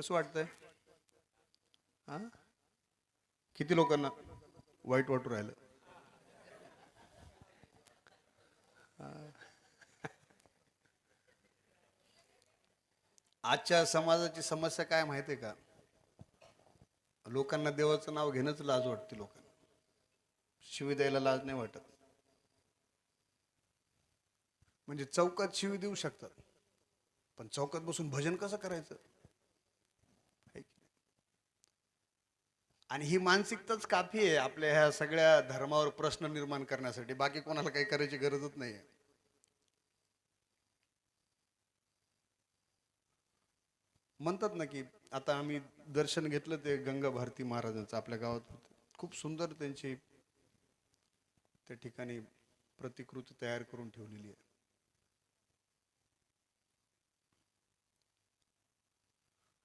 कसं वाटतंय? हा, किती लोकांना वाईट वाटू राहिलं? आजच्या समाजाची समस्या काय माहिती आहे का? लोकांना देवाचं नाव घेणंच लाज वाटते. लोकांना शिवी द्यायला लाज नाही वाटत. म्हणजे चौकात शिवी देऊ शकतात, पण चौकात बसून भजन कसं करायचं? है की? आणि ही मानसिकताच काफी आहे आपल्या ह्या सगळ्या धर्मावर प्रश्न निर्माण करण्यासाठी. बाकी कोणाला काही करायची गरजच नाही आहे. म्हणतात ना की आता आम्ही दर्शन घेतलं ते गंगा भारती महाराजांचं आपल्या गावात होतं. खूप सुंदर त्यांची त्या ठिकाणी प्रतिकृती तयार करून ठेवलेली आहे.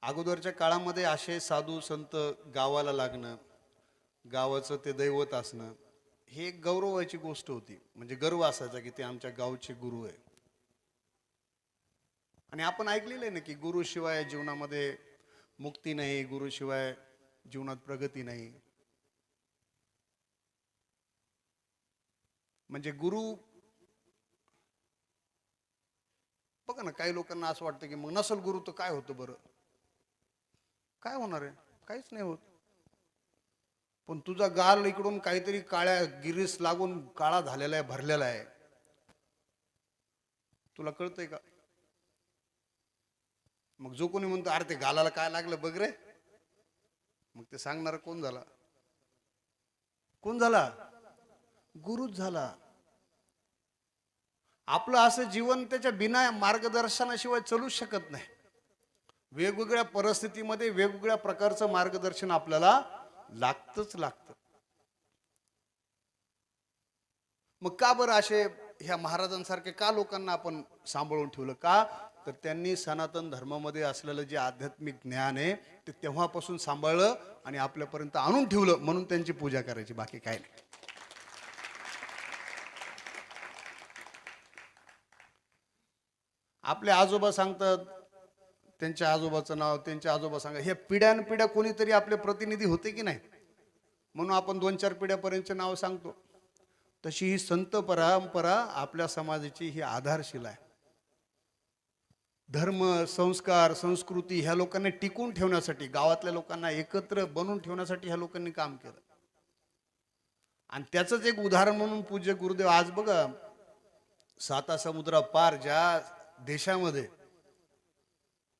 अगोदरच्या काळामध्ये असे साधू संत गावाला लागणं, गावाचं ते दैवत असणं, हे एक गौरवाची गोष्ट होती. म्हणजे गर्व असायचा की ते आमच्या गावचे गुरु आहे. आणि आपण ऐकलेलं आहे ना की गुरुशिवाय जीवनामध्ये मुक्ती नाही, गुरुशिवाय जीवनात प्रगती नाही. म्हणजे गुरु, बघा ना, काही लोकांना असं वाटतं की मग नसल गुरु तर काय होतं बरं? काय होणार आहे? काहीच नाही होत. पण तुझा गाल इकडून काहीतरी काळ्या गिरीस लागून काळा झालेला आहे, भरलेला आहे, तुला कळतंय का? मग जो कोणी म्हणतो अरे ते गालाला काय लागलं बघ रे, मग ते सांगणार कोण झाला? कोण झाला? गुरुच झाला. आपलं असं जीवन त्याच्या बिना मार्गदर्शनाशिवाय चालूच शकत नाही. वेगवेगळ्या परिस्थितीमध्ये वेगवेगळ्या प्रकारचं मार्गदर्शन आपल्याला लागतच लागतं. मग का बरं असे ह्या महाराजांसारखे का लोकांना आपण सांभाळून ठेवलं का? तर त्यांनी सनातन धर्मामध्ये असलेलं जे आध्यात्मिक ज्ञान आहे ते तेव्हापासून सांभाळलं आणि आपल्यापर्यंत आणून ठेवलं, म्हणून त्यांची पूजा करायची, बाकी काय नाही. आपले आजोबा सांगतात त्यांच्या आजोबाचं नाव, त्यांचे आजोबा सांगा, हे पिढ्यानपिढ्या कोणीतरी आपले प्रतिनिधी होते की नाही, म्हणून आपण 2-4 पिढ्यापर्यंतचे नाव सांगतो. तशी ही संत परंपरा आपल्या समाजाची ही आधारशिला आहे. धर्म, संस्कार, संस्कृती ह्या लोकांनी टिकून ठेवण्यासाठी, गावातल्या लोकांना एकत्र बनवून ठेवण्यासाठी ह्या लोकांनी काम केलं. आणि त्याचंच एक उदाहरण म्हणून पूज्य गुरुदेव आज बघा, 7 समुद्रा पार ज्या देशामध्ये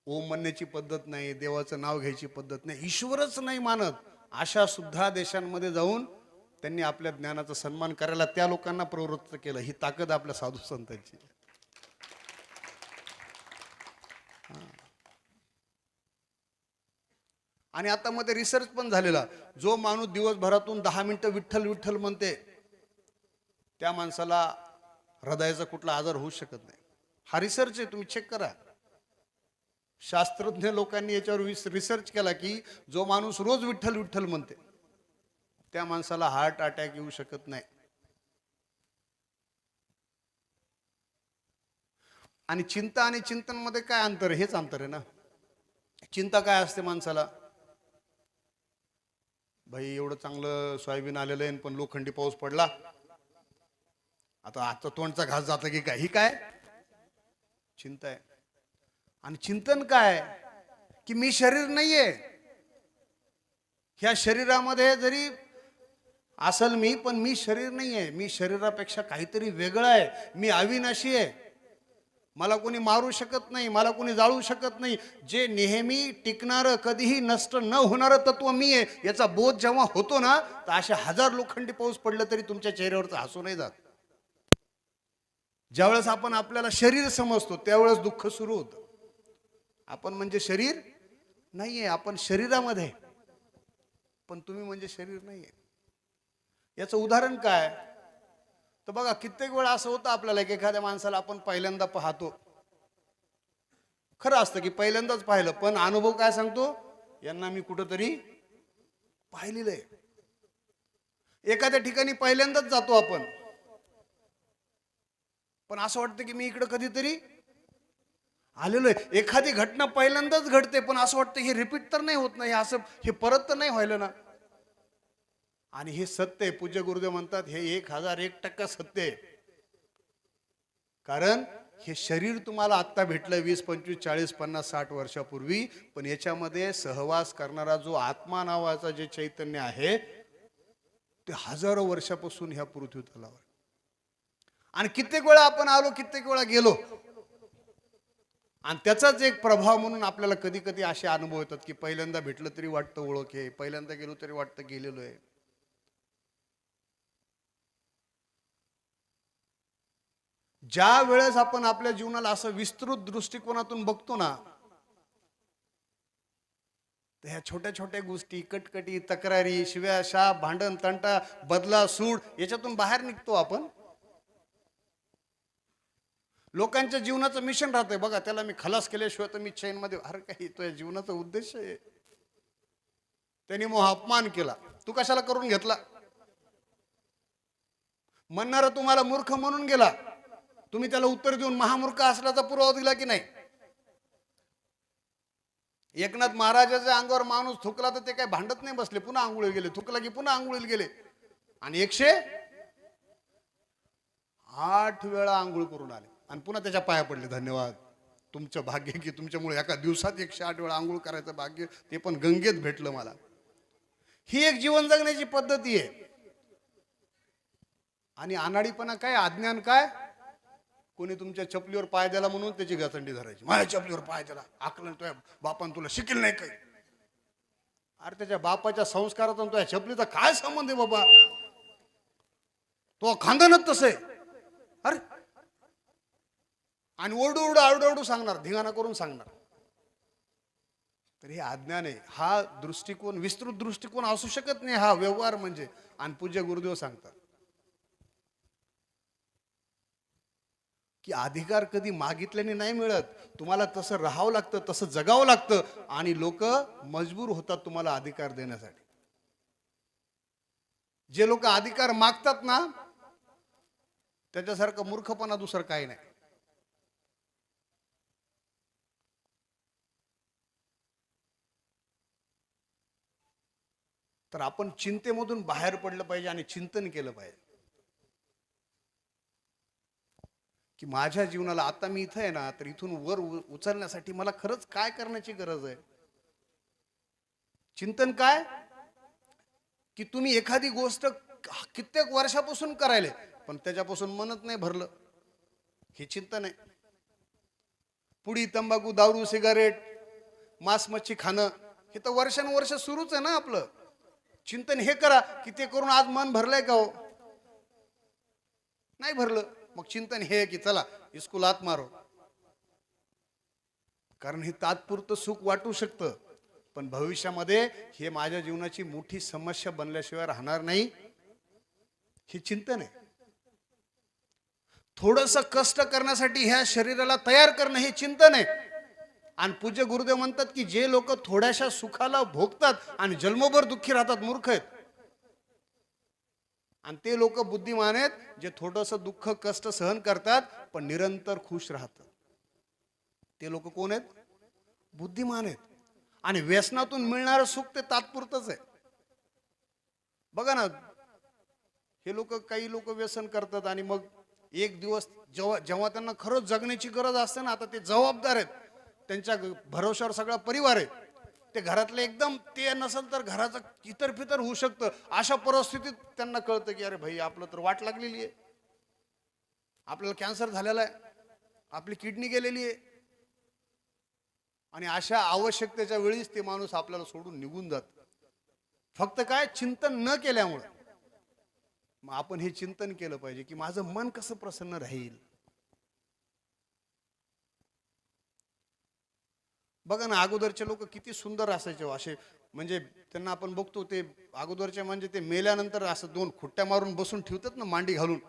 ओम म्हणण्याची पद्धत नाही, देवाचं नाव घ्यायची पद्धत नाही, ईश्वरच नाही मानत, अशा सुद्धा देशांमध्ये जाऊन त्यांनी आपल्या ज्ञानाचा सन्मान करायला त्या लोकांना प्रवृत्त केलं. ही ताकद आपल्या साधू संतांची. आणि आता मध्ये रिसर्च पण झालेला, जो माणूस दिवसभरातून 10 मिनिटं विठ्ठल विठ्ठल म्हणते त्या माणसाला हृदयाचा कुठला आजार होऊ शकत नाही. हा रिसर्च आहे, तुम्ही चेक करा. शास्त्रज्ञ लोकांनी याच्यावर रिसर्च केला की जो माणूस रोज विठ्ठल विठ्ठल म्हणते त्या माणसाला हार्ट अटॅक येऊ शकत नाही. आणि चिंता आणि चिंतन मध्ये काय अंतर आहे? हेच अंतर आहे ना. चिंता काय असते माणसाला? भाई एवढं चांगलं सोयाबीन आलेलं आहे पण लोखंडी पाऊस पडला, आता आजचा तोंडचा घास जातं की काय? ही काय चिंता आहे. आणि चिंतन काय? की मी शरीर नाहीये, ह्या शरीरामध्ये जरी असल मी, पण मी शरीर नाहीये, मी शरीरापेक्षा काहीतरी वेगळं आहे, मी अविनाशी आहे, मला कोणी मारू शकत नाही, मला कोणी जाळू शकत नाही, जे नेहमी टिकणारं कधीही नष्ट न होणारं तत्व मी आहे, याचा बोध जेव्हा होतो ना, तर अशा 1000 लोखंडी पाऊस पडलं तरी तुमच्या चेहऱ्यावरचं हसू नाही जात. ज्यावेळेस आपण आपल्याला शरीर समजतो त्यावेळेस दुःख सुरू होतं. आपण म्हणजे शरीर नाहीये, आपण शरीरामध्ये, पण तुम्ही म्हणजे शरीर नाहीये. याचं उदाहरण काय? तर बघा, कित्येक वेळा असं होतं आपल्याला की एखाद्या माणसाला आपण पहिल्यांदा पाहतो, खरं असतं की पहिल्यांदाच पाहिलं, पण अनुभव काय सांगतो, यांना मी कुठंतरी पाहिलेलं आहे. एखाद्या ठिकाणी पहिल्यांदाच जातो आपण, पण असं वाटतं की मी इकडं कधीतरी आलेलो आहे. एखादी घटना पहिल्यांदाच घडते, पण असं वाटतं हे रिपीट तर नाही होत नाही, असं हे परत तर नाही व्हायला ना. आणि हे सत्य आहे. पूज्य गुरुदेव म्हणतात हे 1001% सत्य आहे. कारण हे शरीर तुम्हाला आत्ता भेटलं 20, 25, 40, 50, 60 वर्षापूर्वी, पण याच्यामध्ये सहवास करणारा जो आत्मा नावाचा जे चैतन्य आहे ते हजारो वर्षापासून ह्या पृथ्वी तलावर. आणि कित्येक वेळा आपण आलो, कित्येक वेळा गेलो. आणि त्याचाच एक प्रभाव म्हणून आपल्याला कधी कधी असे अनुभव येतात की पहिल्यांदा भेटलं तरी वाटतं ओळख आहे, पहिल्यांदा गेलो तरी वाटतं गेलेलो आहे. ज्या वेळेस आपण आपल्या जीवनाला असं विस्तृत दृष्टिकोनातून बघतो ना, तर ह्या छोट्या छोट्या गोष्टी, कटकटी, तक्रारी, शिव्या, शाप, भांडण, तंटा, बदला, सूड याच्यातून बाहेर निघतो आपण. लोकांच्या जीवनाचं मिशन राहतंय बघा, त्याला मी खलास केल्याशिवाय तर मी चैन मध्ये. अरे काही तो जीवनाचा उद्देश आहे. त्यांनी मोह अपमान केला, तू कशाला करून घेतला. म्हणणारा तुम्हाला मूर्ख म्हणून गेला, तुम्ही त्याला उत्तर देऊन महामूर्ख असल्याचा पुरावा दिला की नाही. एकनाथ महाराजाच्या अंगावर माणूस थुकला तर ते काय भांडत नाही बसले, पुन्हा आंघोळीला गेले, थुकला की पुन्हा आंघोळीला गेले. आणि 108 वेळा आंघोळ करून आले आणि पुन्हा त्याच्या पाया पडले. धन्यवाद, तुमचं भाग्य की तुमच्यामुळे एका दिवसात 108 वेळा आंघोळ करायचं भाग्य, ते पण गंगेत भेटलं मला. ही एक जीवन जगण्याची पद्धती आहे. आणि अनाडीपणा काय, अज्ञान काय, कोणी तुमच्या चपलीवर पाय द्याला म्हणून त्याची घसंडी धरायची. माझ्या चपलीवर पाय द्याला, आकलन तुझ्या बापान तुला शिकेल नाही काही. अरे त्याच्या बापाच्या संस्काराचा तुझ्या चपलीचा काय संबंध आहे बाबा, तो खानदानच तसं आहे. अरे आणि ओरडू ओरडू आरडू सांगणार, धिंगाणा करून सांगणार. तर हे अज्ञान आहे. हा दृष्टिकोन, विस्तृत दृष्टिकोन असू शकत नाही हा व्यवहार म्हणजे. आणि पूज्य गुरुदेव सांगतात की अधिकार कधी मागितल्याने नाही मिळत, तुम्हाला तसं राहावं लागतं, तसं जगावं लागतं. आणि लोक मजबूर होतात तुम्हाला अधिकार देण्यासाठी. जे लोक अधिकार मागतात ना, त्याच्यासारखं मूर्खपणा दुसरं काही नाही. तर आपण चिंतेमधून बाहेर पडलं पाहिजे आणि चिंतन केलं पाहिजे की माझ्या जीवनाला आता मी इथं आहे ना, तर इथून वर उचलण्यासाठी मला खरंच काय करण्याची गरज आहे. चिंतन काय की तुम्ही एखादी गोष्ट कित्येक वर्षापासून करायले, पण त्याच्यापासून मनच नाही भरलं, हे चिंतन आहे. पुडी, तंबाखू, दारू, सिगारेट, मांस मच्छी खाणं, हे तर वर्षानुवर्ष सुरूच आहे ना आपलं. चिंतन हे करा की ते करून आज मन भरलंय का, हो नाही भरलं, मग चिंतन हे की चला इसको लात मारो. कारण हे तात्पुरतं सुख वाटू शकतं, पण भविष्यामध्ये हे माझ्या जीवनाची मोठी समस्या बनल्याशिवाय राहणार नाही. हे चिंतन आहे. थोडंसं कष्ट करण्यासाठी ह्या शरीराला तयार करणं हे चिंतन आहे. आणि पूज्य गुरुदेव म्हणतात की जे लोक थोड्याशा सुखाला भोगतात आणि जन्मभर दुःखी राहतात, मूर्ख आहेत. आणि ते लोक बुद्धिमान आहेत, जे थोडंसं दुःख कष्ट सहन करतात पण निरंतर खुश राहतात. ते लोक कोण आहेत? बुद्धिमान आहेत. आणि व्यसनातून मिळणारं सुख ते तात्पुरतच आहे. बघा ना, हे लोक, काही लोक व्यसन करतात आणि मग एक दिवस जेव्हा जेव्हा त्यांना खरंच जगण्याची गरज असते ना, आता ते जबाबदार आहेत, त्यांच्या भरोशावर सगळा परिवार आहे, ते घरातले एकदम ते नसेल तर घराचं इतर फितर होऊ शकतं. अशा परिस्थितीत त्यांना कळतं की अरे भाई आपलं तर वाट लागलेली आहे, आपल्याला कॅन्सर झालेला आहे, आपली किडनी गेलेली आहे. आणि अशा आवश्यकतेच्या वेळीच ते माणूस आपल्याला सोडून निघून जात, फक्त काय, चिंतन न केल्यामुळे. मग आपण हे चिंतन केलं पाहिजे की माझं मन कसं प्रसन्न राहील. बघा ना, अगोदरचे लोक किती सुंदर असायचे असे, म्हणजे त्यांना आपण बघतो ते अगोदरचे, म्हणजे ते मेल्यानंतर असं 2 खुट्ट्या मारून बसून ठेवतात ना मांडी घालून,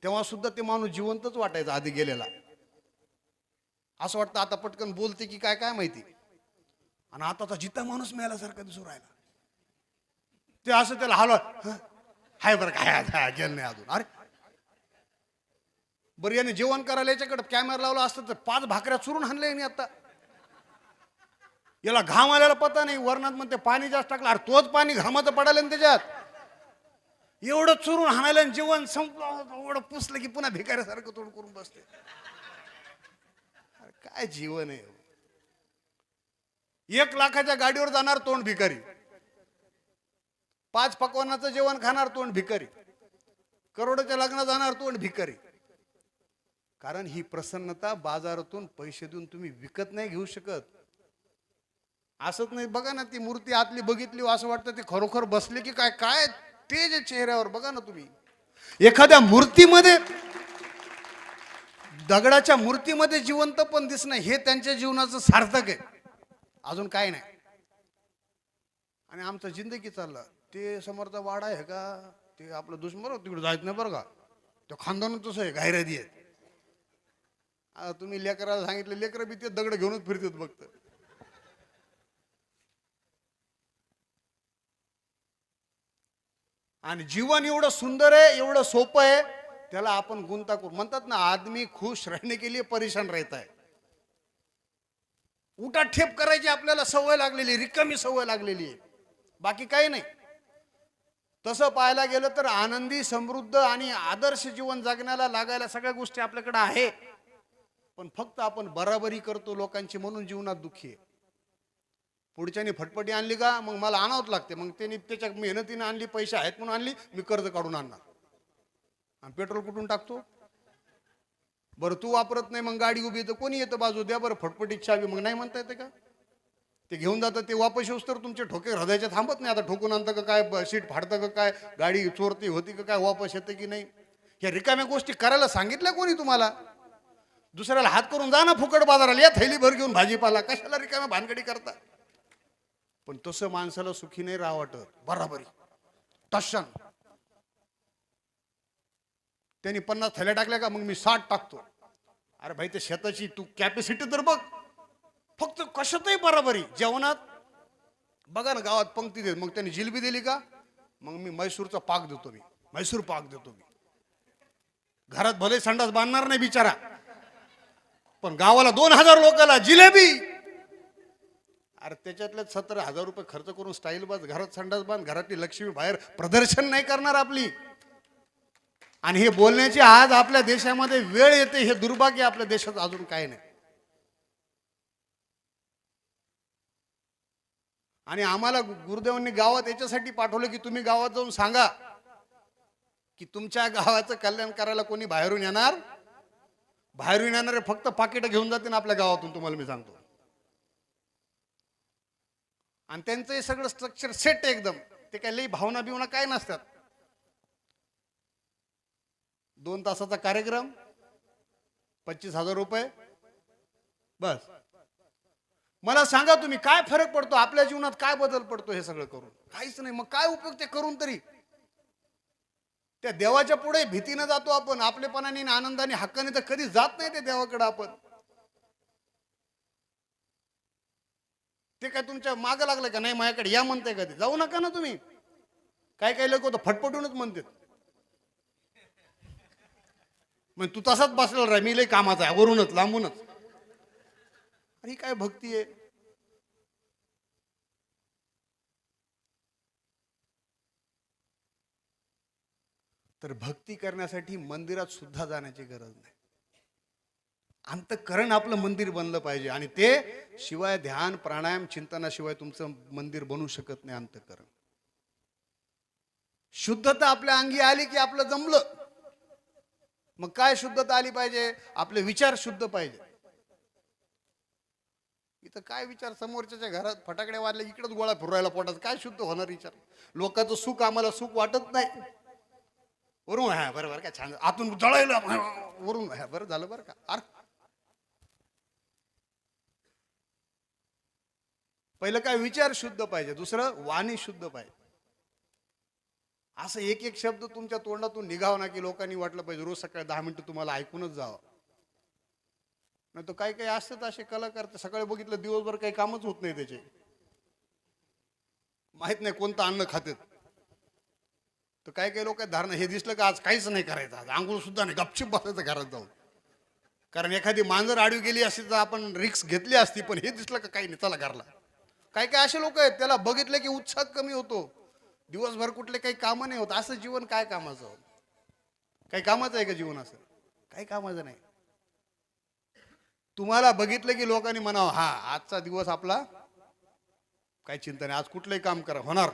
तेव्हा सुद्धा ते माणूस जिवंतच वाटायचा आधी गेलेला. असं वाटतं आता पटकन बोलते की काय काय माहिती. आणि आता जिता माणूस मेल्यासारखा दिसू राहिला. ते असं त्याला हलवा, हाय बरं काय गेलं नाही अजून. अरे बरं याने जेवण करायला याच्याकडे कॅमेरा लावला असतं तर 5 भाकऱ्या चुरून हाणल्या याने आता. याला घाम आल्याला पता नाही, वरणात म्हणते पाणी जास्त टाकलं. अरे तोच पाणी घामाचं पडायला ना त्याच्यात. एवढं चुरून हाणायला जेवण संपलं, एवढं पुसलं की पुन्हा भिकाऱ्यासारखं तोंड करून बसते. काय जीवन आहे. 1 लाखाच्या गाडीवर जाणार तोंड भिकारी, 5 पकवानाचं जेवण खाणार तोंड भिकारी, करोडोच्या लग्नात जाणार तोंड भिकारी. कारण ही प्रसन्नता बाजारातून पैसे देऊन तुम्ही विकत नाही घेऊ शकत. असंच नाही, बघा ना ती मूर्ती आतली बघितली असं वाटतं ती खरोखर बसली की काय. काय तेज चेहऱ्यावर बघा ना तुम्ही. एखाद्या मूर्तीमध्ये, दगडाच्या मूर्तीमध्ये जिवंत पण दिसणं हे त्यांच्या जीवनाचं सार्थक आहे, अजून काय नाही. आणि आमचं जिंदगी चाललं ते समोरचा वाडा आहे का, ते आपलं दुश्मन तिकडे जायचं नाही बरं का, तो खानदान तसं आहे, गायरादी आहे. तुम्ही लेकराला सांगितलं, लेकरं बी ते दगड घेऊनच फिरतात फक्त. आणि जीवन एवढं सुंदर आहे, एवढं सोपं आहे, त्याला आपण गुंता करू. म्हणतात ना, आदमी खुश रहने के लिए परेशान रहता है. उठा ठेप करायची आपल्याला सवय लागलेली, रिकामी सवय लागलेली आहे, बाकी काही नाही. तसं पाहायला गेलं तर आनंदी, समृद्ध आणि आदर्श जीवन जगण्याला लागायला सगळ्या गोष्टी आपल्याकडे आहे. पण फक्त आपण बराबरी करतो लोकांची म्हणून जीवनात दुःखी आहे. पुढच्याने फटफटी आणली का मग मला आणावंच लागते. मग त्यांनी त्याच्या मेहनतीने आणली, पैसे आहेत म्हणून आणली, मी कर्ज काढून आणणार. आणि पेट्रोल कुठून टाकतो बरं, तू वापरत नाही, मग गाडी उभी येतं, कोणी येतं बाजू द्या बरं फटफटीची चावी, मग नाही म्हणता येते का. ते घेऊन जातात, ते वापस येऊस तर तुमचे ठोके हृदयाचे थांबत नाही. आता ठोकून आणतं का काय, सीट फाडतं का काय, गाडी चोरती होती का काय, वापस येतं की नाही. ह्या रिकाम्या गोष्टी करायला सांगितल्या कोणी तुम्हाला. दुसऱ्याला हात करून जा ना फुकट बाजाराला, या थैली भर घेऊन भाजीपाला, कशाला रिकाम्या भानगडी करता. पण तसं माणसाला सुखी नाही राहा वाटत. बराबरी तशान त्यांनी 50 थैल्या टाकल्या का मग मी 60 टाकतो. अरे भाई ते शेताची तू कॅपॅसिटी तर बघ. फक्त कशातही बराबरी. जेवणात बघा ना, गावात पंक्ती देत, मग त्यांनी जिलबी दिली का मग मी म्हैसूरचा पाक देतो, मी म्हैसूर पाक देतो. मी घरात भले संडास बांधणार नाही बिचारा, पण गावाला 2000 लोकांना जिलेबी. अरे त्याच्यातले 17,000 रुपये खर्च करून स्टाईल बाज घरात संडास बांध, घरातली लक्ष्मी बाहेर प्रदर्शन नाही करणार आपली. आणि हे बोलण्याची आज आपल्या देशामध्ये वेळ येते, हे दुर्भाग्य आपल्या देशात, अजून काय नाही. आणि आम्हाला गुरुदेवांनी गावात याच्यासाठी पाठवलं की तुम्ही गावात जाऊन सांगा की तुमच्या गावाचं कल्याण करायला कोणी बाहेरून येणार. बाहेरून येणारे फक्त पाकिटं घेऊन जाते ना आपल्या गावातून, तुम्हाला मी सांगतो. आणि त्यांचं हे सगळं स्ट्रक्चर सेट आहे एकदम. ते काय लई भावना बिवना काय नसतात. 2 तासाचा कार्यक्रम, 25,000 रुपये बस. मला सांगा तुम्ही काय फरक पडतो आपल्या जीवनात, काय बदल पडतो हे सगळं करून? काहीच नाही. मग काय उपयोग ते करून तरी? त्या देवाच्या पुढे भीतीने जातो आपण, आपलेपणाने आनंदाने हक्काने तर कधी जात नाही ते देवाकडे आपण. ते काय तुमच्या मागं लागलं का नाही माझ्याकडे या म्हणताय कधी? जाऊ नका ना तुम्ही. काय काय लोक होतं फटफटूनच म्हणतात, मग तू तसाच बसलेला राह, मी लय कामाचा आहे, वरूनच लांबूनच. अरे काय भक्ती आहे? तर भक्ती करण्यासाठी मंदिरात सुद्धा जाण्याची गरज नाही. अंतःकरण आपलं मंदिर बनलं पाहिजे. आणि ते शिवाय ध्यान प्राणायाम चिंतनाशिवाय तुमचं मंदिर बनू शकत नाही. अंतःकरण शुद्धता आपल्या अंगी आली की आपलं जमलं. मग काय शुद्धता आली पाहिजे? आपले विचार शुद्ध पाहिजे. इथं काय विचार, समोरच्या घरात फटाकडे वाजले इकडेच गोळा फिरवायला पोटात, काय शुद्ध होणार विचार? लोकांचं सुख आम्हाला सुख वाटत नाही. वरून हा बरोबर काय छान, आतून जळायला वरून हा बरं झालं बरं का. अरे पहिलं काय विचार शुद्ध पाहिजे, दुसरं वाणी शुद्ध पाहिजे. असं एक एक शब्द तुमच्या तोंडातून निघावं ना की लोकांनी वाटलं पाहिजे रोज सकाळी 10 मिनिटं तुम्हाला ऐकूनच जावं. नाही तर काही काही असतात असे कलाकार, सकाळी बघितलं दिवसभर काही कामच होत नाही त्याचे, माहित नाही कोणतं अन्न खातात. तर काय काही लोक धारणा, हे दिसलं का आज काहीच नाही करायचं, आज आंघोळ सुद्धा नाही, गपचिप बसायचं घरात जाऊन. कारण एखादी मांजर आडवी गेली असती तर आपण रिक्स घेतली असती, पण हे दिसलं का काही नाही, चला घरला. काय काय असे लोक आहेत, त्याला बघितलं की उत्साह कमी होतो, दिवसभर कुठले काही कामं नाही होत. असं जीवन काय कामाचं? काही कामाचं आहे का जीवन? असं काही कामाचं नाही. तुम्हाला बघितलं की लोकांनी म्हणावं, हा आजचा दिवस आपला काही चिंता नाही, आज कुठलंही काम करा होणार.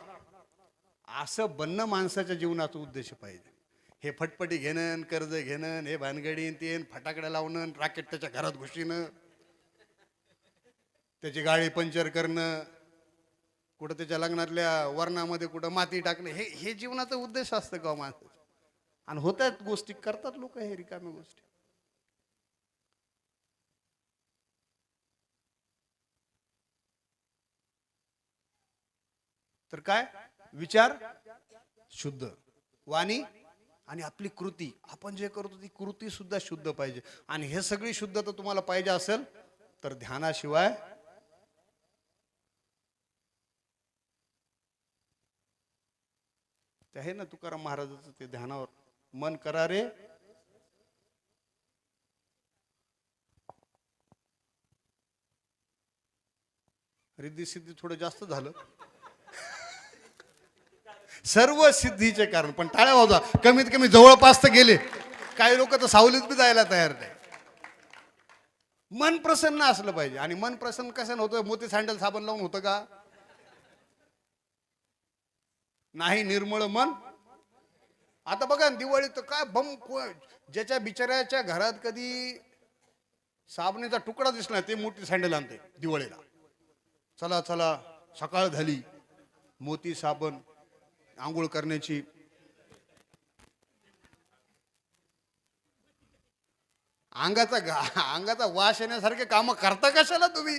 असं बनणं माणसाच्या जीवनाचा उद्देश पाहिजे. हे फटफटी घेणं, कर्ज घेणं, हे भानगडीन तेन फटाकड्या लावणं, राकेट त्याच्या घरात घुशीनं, त्याची गाडी पंक्चर करणं, कुठं त्याच्या लग्नातल्या वर्णामध्ये कुठं माती टाकणं, हे हे जीवनाचा उद्देश असतं का माणसाचं? आणि होतात गोष्टी, करतात लोक हे रिकाम्या गोष्टी. तर काय विचार शुद्ध, वाणी आणि आपली कृती, आपण जे करतो ती कृती सुद्धा शुद्ध पाहिजे. आणि हे सगळी शुद्धता तुम्हाला पाहिजे असेल तर ध्यानाशिवाय ते आहे ना तुकाराम महाराजाचं ते ध्यानावर, मन करा रे रिद्धी सिद्धी, थोडं जास्त झालं. सर्व सिद्धीचे कारण, पण टाळ्या वाजा, कमीत कमी जवळपास तर गेले. काही लोक तर सावलीत बी जायला तयार नाही. मन प्रसन्न असलं पाहिजे. आणि मन प्रसन्न कसं होतं? मोती सँडल साबण लावून होतं का? नाही. निर्मळ मन. आता बघा दिवाळी तर काय बम, ज्याच्या बिचाऱ्याच्या घरात कधी साबणीचा तुकडा दिसला ते मोती सँडल आणते दिवाळीला. चला चला सकाळ झाली, मोती साबण आंघोळ करण्याची. अंगाचा वास येण्यासारखे काम करता कशाला तुम्ही?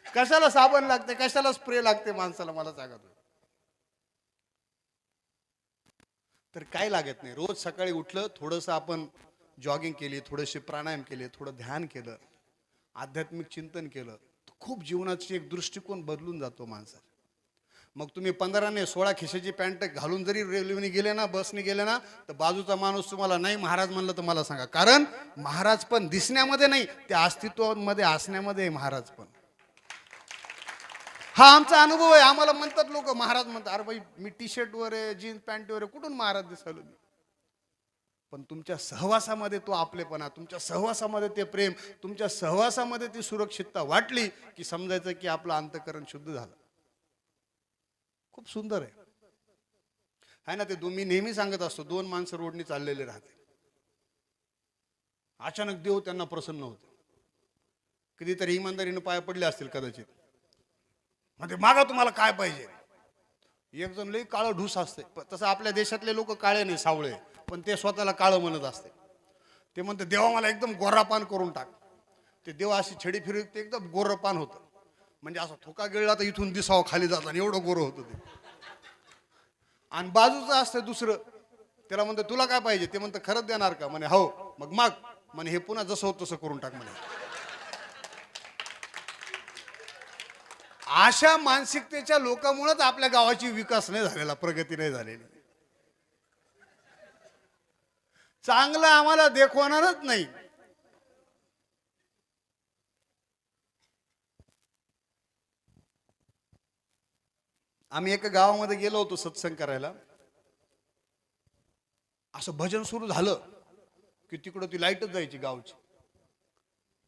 कशाला साबण लागते, कशाला स्प्रे लागते माणसाला, मला सांगा तुम्ही. तर काय लागत नाही. रोज सकाळी उठलं, थोडंसं आपण जॉगिंग केली, थोडेसे प्राणायाम केले, थोडं ध्यान केलं, आध्यात्मिक चिंतन केलं, तर खूप जीवनाची एक दृष्टिकोन बदलून जातो माणसाचा. मग तुम्ही 15ने 16 खिशाची पॅन्ट घालून जरी रेल्वेने गेले ना, बसने गेले ना, तर बाजूचा माणूस तुम्हाला नाही महाराज म्हणलं तर मला सांगा. कारण महाराज पण दिसण्यामध्ये नाही, त्या अस्तित्वामध्ये असण्यामध्ये महाराज पण. हा आमचा अनुभव आहे. आम्हाला म्हणतात लोक महाराज म्हणतात. अरे भाई, मी टी शर्ट वर आहे, जीन्स पॅन्ट वर आहे, कुठून महाराज दिसालो मी? पण तुमच्या सहवासामध्ये तो आपलेपणा, तुमच्या सहवासामध्ये ते प्रेम, तुमच्या सहवासामध्ये ती सुरक्षितता वाटली की समजायचं की आपलं अंतःकरण शुद्ध झालं. खूप सुंदर आहे ना ते. मी नेहमी सांगत असतो, 2 माणसं रोडनी चाललेले राहते, अचानक देव त्यांना प्रसन्न होते. कधीतरी इमानदारीने पाया पडले असतील कदाचित. म्हणजे मागा तुम्हाला काय पाहिजे. एक जण लई काळं ढूस असते, तसं आपल्या देशातले लोक काळे नाही, सावळे, पण ते स्वतःला काळं म्हणत असते. ते म्हणते देवा मला एकदम गोरापान करून टाक. ते देव अशी छडी फिरते, एकदम गोरपान होतं. म्हणजे असं थोका गिळला तर इथून दिसावं खाली जाताना, एवढं गोरं होतं ते. आणि बाजूचं असतं दुसरं, त्याला म्हणतं तुला काय पाहिजे? ते म्हणतं खरंच देणार का? म्हणे हो. मग माग. म्हणे हे पुन्हा जसं होतं तसं करून टाक म्हणे. अशा मानसिकतेच्या लोकांमुळेच आपल्या गावाची विकास नाही झालेला, प्रगती नाही झालेली. चांगलं आम्हाला देखवणारच नाही. आम्ही एका गावामध्ये गेलो होतो सत्संग करायला. असं भजन सुरू झालं की तिकडं ती लाईटच जायची गावची.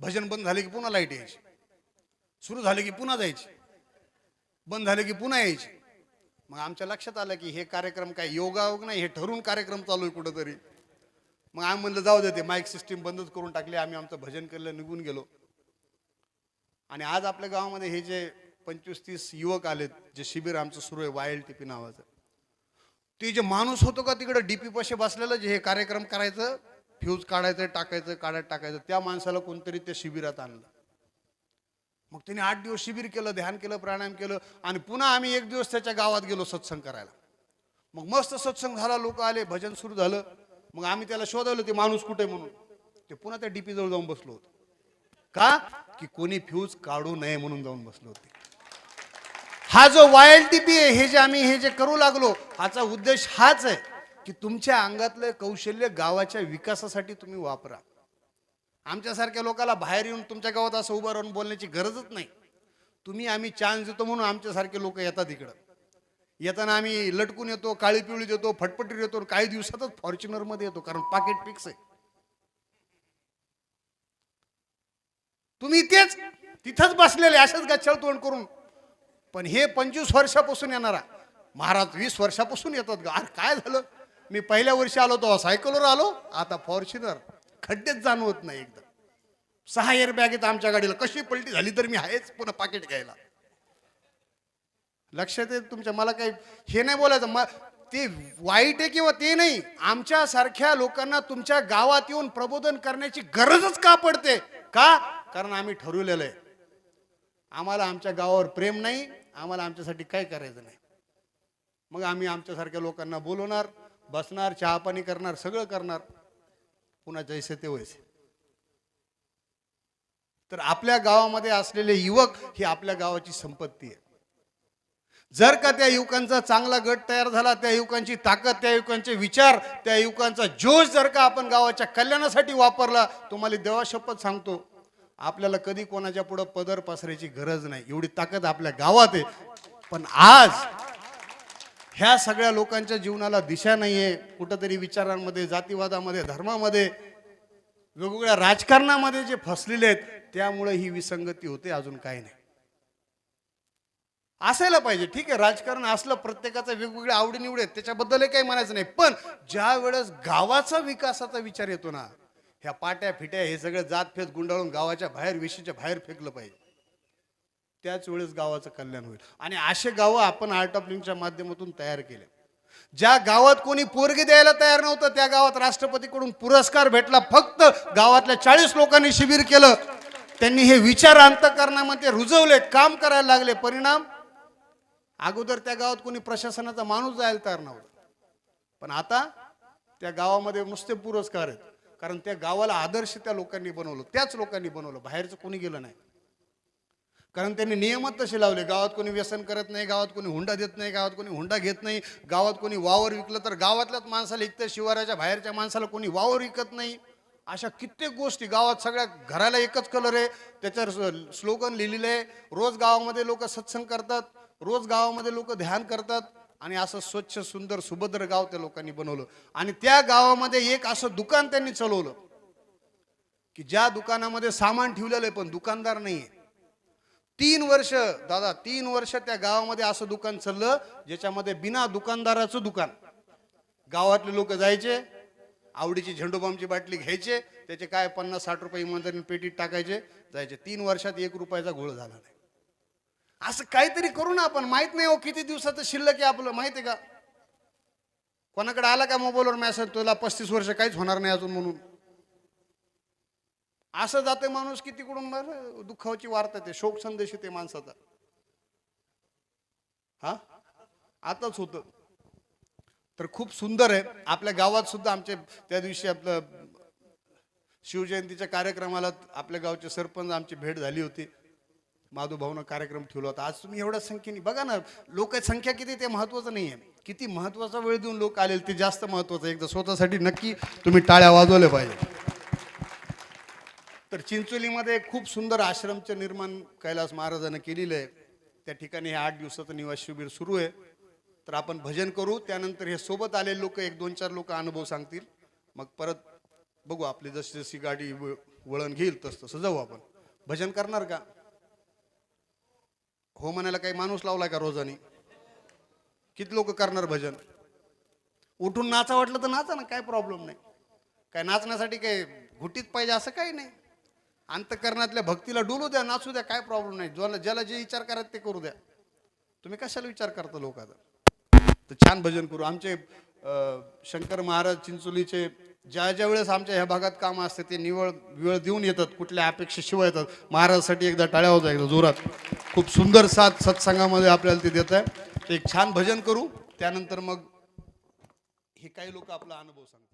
भजन बंद झाले की पुन्हा लाईट यायची, सुरू झाले की पुन्हा जायची, बंद झाले की पुन्हा यायची. मग आमच्या लक्षात आलं की हे कार्यक्रम काय योगायोग नाही, हे ठरून कार्यक्रम चालू आहे कुठंतरी. मग आम्ही म्हणलं जाऊ दे, ते माईक सिस्टीम बंदच करून टाकली. आम्ही आमचं भजन केलं, निघून गेलो. आणि आज आपल्या गावामध्ये हे जे 25-30 युवक आलेत, जे शिबिर आमचं सुरू आहे वाईल्ड टीपी नावाचं, ते जे माणूस होतो का तिकडे डीपी पाशी बसलेलं, जे हे कार्यक्रम करायचं, फ्यूज काढायचं टाकायचं, काढत टाकायचं, त्या माणसाला कोणतरी त्या शिबिरात आणलं. मग त्याने 8 दिवस शिबिर केलं, ध्यान केलं, प्राणायाम केलं. आणि पुन्हा आम्ही 1 दिवस त्याच्या गावात गेलो सत्संग करायला. मग मस्त सत्संग झाला, लोक आले, भजन सुरू झालं. मग आम्ही त्याला शोधवलं, ते माणूस कुठे म्हणून. ते पुन्हा त्या डीपी जवळ जाऊन बसलो होतो. का? की कोणी फ्यूज काढू नये म्हणून जाऊन बसलो होते. हा जो YLTP आहे, हे जे करू लागलो, ह्याचा उद्देश हाच आहे की तुमच्या अंगातलं कौशल्य गावाच्या विकासासाठी तुम्ही वापरा. आमच्यासारख्या लोकांना बाहेर येऊन तुमच्या गावात असं उभं राहून बोलण्याची गरजच नाही. आम्ही चान्स देतो म्हणून आमच्यासारखे लोक येतात इकडं. येताना आम्ही लटकून येतो, काळी पिवळी देतो, फटफटी देतो, काही दिवसातच फॉर्च्युनर मध्ये येतो, कारण पाकिट फिक्स आहे. तुम्ही तिथंच बसलेले असेच गच्चळ तोंड करून. पण हे 25 वर्षापासून येणारा महाराज 20 वर्षापासून येतात. अरे काय झालं, मी पहिल्या वर्षी आलो तो सायकलवर आलो, आता फॉर्च्युनर, खड्डेच जाणवत नाही. एकदम 6 एअरबॅग आहेत आमच्या गाडीला, कशी पलटी झाली तर मी आहेच पुन्हा पाकिट घ्यायला. लक्षात येत तुमच्या. मला काही हे नाही बोलायचं, ते वाईट आहे किंवा ते नाही. आमच्या सारख्या लोकांना तुमच्या गावात येऊन प्रबोधन करण्याची गरजच का पडते? का? कारण आम्ही ठरवलेलं आहे, आम्हाला आमच्या गावावर प्रेम नाही, आम्हाला आमच्यासाठी काय करायचं नाही. मग आम्ही आमच्यासारख्या लोकांना बोलवणार, बसणार, चहा पाणी करणार, सगळं करणार, पुन्हा जैसे ते वैसे. तर आपल्या गावामध्ये असलेले युवक ही आपल्या गावाची संपत्ती आहे. जर का त्या युवकांचा चांगला गट तयार झाला, त्या युवकांची ताकद, त्या युवकांचे विचार, त्या युवकांचा जोश जर का आपण गावाच्या कल्याणासाठी वापरला, तुम्हाला देवा शपथ सांगतो, आपल्याला कधी कोणाच्या पुढे पदर पसरायची गरज नाही. एवढी ताकद आपल्या गावात आहे. पण आज ह्या सगळ्या लोकांच्या जीवनाला दिशा नाहीये. कुठंतरी विचारांमध्ये, जातीवादामध्ये, धर्मामध्ये, वेगवेगळ्या राजकारणामध्ये जे फसलेले आहेत, त्यामुळे ही विसंगती होते, अजून काही नाही. असायला पाहिजे, ठीक आहे, राजकारण असलं, प्रत्येकाचा वेगवेगळ्या आवडीनिवडी आहेत, त्याच्याबद्दल काही म्हणायचं नाही. पण ज्या वेळेस गावाचा विकासाचा विचार येतो ना, ह्या पाट्या फिट्या हे सगळं जातफेत गुंडाळून गावाच्या बाहेर, विशीच्या बाहेर फेकलं पाहिजे. त्याच वेळेस गावाचं कल्याण होईल. आणि असे गावं आपण आर्ट ऑफ लिव्हिंगच्या माध्यमातून तयार केले. ज्या गावात कोणी पोरगी द्यायला तयार नव्हतं, त्या गावात राष्ट्रपतीकडून पुरस्कार भेटला. फक्त गावातल्या 40 लोकांनी शिबिर केलं, त्यांनी हे विचार अंतःकरणामध्ये रुजवले, काम करायला लागले. परिणाम, अगोदर त्या गावात कोणी प्रशासनाचा माणूस जायला तयार नव्हता, पण आता त्या गावामध्ये नुसते पुरस्कार आहेत. कारण त्या गावाला आदर्श त्या लोकांनी बनवलं, त्याच लोकांनी बनवलं, बाहेरचं कोणी गेलं नाही. कारण त्यांनी नियमच तसे लावले, गावात कोणी व्यसन करत नाही, गावात कोणी हुंडा देत नाही, गावात कोणी हुंडा घेत नाही, गावात कोणी वावर विकलं तर गावातल्याच माणसाला विकतं, शिवाराच्या बाहेरच्या माणसाला कोणी वावर विकत नाही. अशा कित्येक गोष्टी गावात. सगळ्या घराला एकच कलर आहे, त्याच्यावर स्लोगन लिहिलेलं आहे. रोज गावामध्ये लोक सत्संग करतात, रोज गावामध्ये लोक ध्यान करतात. आणि असं स्वच्छ सुंदर सुभद्र गाव त्या लोकांनी बनवलं. आणि त्या गावामध्ये एक असं दुकान त्यांनी चालवलं की ज्या दुकानामध्ये सामान ठेवलेलं आहे पण दुकानदार नाहीये. 3 वर्ष दादा, 3 वर्ष त्या गावामध्ये असं दुकान चाललं ज्याच्यामध्ये बिना दुकानदाराचं दुकान. गावातले लोक जायचे, आवडीची झेंडूबामची बाटली घ्यायचे, त्याचे काय 50-60 रुपये इमानदारीने पेटीत टाकायचे, जायचे. 3 वर्षात 1 रुपयाचा घोळ झाला नाही. असं काहीतरी करू ना आपण. माहित नाही हो किती दिवसाचं शिल्लक आहे आपलं, माहित आहे का? कोणाकडे आला का मोबाईलवर मेसेज, तुला 35 वर्ष काहीच होणार नाही अजून म्हणून. असं जाते माणूस की तिकडून दुःखाची वार्ता येते, शोक संदेश येते माणसाचा. हा आताच होतं. तर खूप सुंदर आहे. आपल्या गावात सुद्धा आमचे त्या दिवशी आपलं शिवजयंतीच्या कार्यक्रमाला आपल्या गावचे सरपंच आमची भेट झाली होती. माधू भाऊनं कार्यक्रम ठेवला होता. आज तुम्ही एवढ्या संख्येने बघा ना, लोकसंख्या किती ते महत्वाचं नाहीये, किती महत्वाचा वेळ देऊन लोक आलेले ते जास्त महत्वाचं. एकदा स्वतःसाठी नक्की तुम्ही टाळ्या वाजवल्या पाहिजे. तर चिंचोलीमध्ये खूप सुंदर आश्रमचं निर्माण कैलास महाराजांनी केलेलं आहे. त्या ठिकाणी हे 8 दिवसाचं निवास शिबिर सुरू आहे. तर आपण भजन करू, त्यानंतर हे सोबत आलेले लोक 1-2-4 लोक अनुभव सांगतील. मग परत बघू, आपली जशी जशी गाडी वळण घेईल तसं तसं जाऊ. आपण भजन करणार का? हो म्हणायला काही माणूस लावलाय का रोजानी? किती लोक करणार भजन? उठून नाचा वाटलं तर नाचा ना, काय प्रॉब्लेम नाही. काय नाचण्यासाठी काय घुटीत पाहिजे असं काही नाही. अंतःकरणातल्या भक्तीला डुलू द्या, नाचू द्या, काय प्रॉब्लेम नाही. ज्याला जे विचार करायचे ते करू द्या. तुम्ही कशाला विचार करता लोकांचा? तर छान भजन करू. आमचे शंकर महाराज चिंचोलीचे ज्या वेळेस आमच्या ह्या भागात काम असते ते निवळ वेळ देऊन येतात, कुठल्या अपेक्षेशिवाय येतात. महाराजसाठी एकदा टाळ्या होता, एकदा जोरात. खूप सुंदर साथ सत्संगामध्ये आपल्याला ते देत आहे. एक छान भजन करू, त्यानंतर मग हे काही लोक आपला अनुभव सांगतात.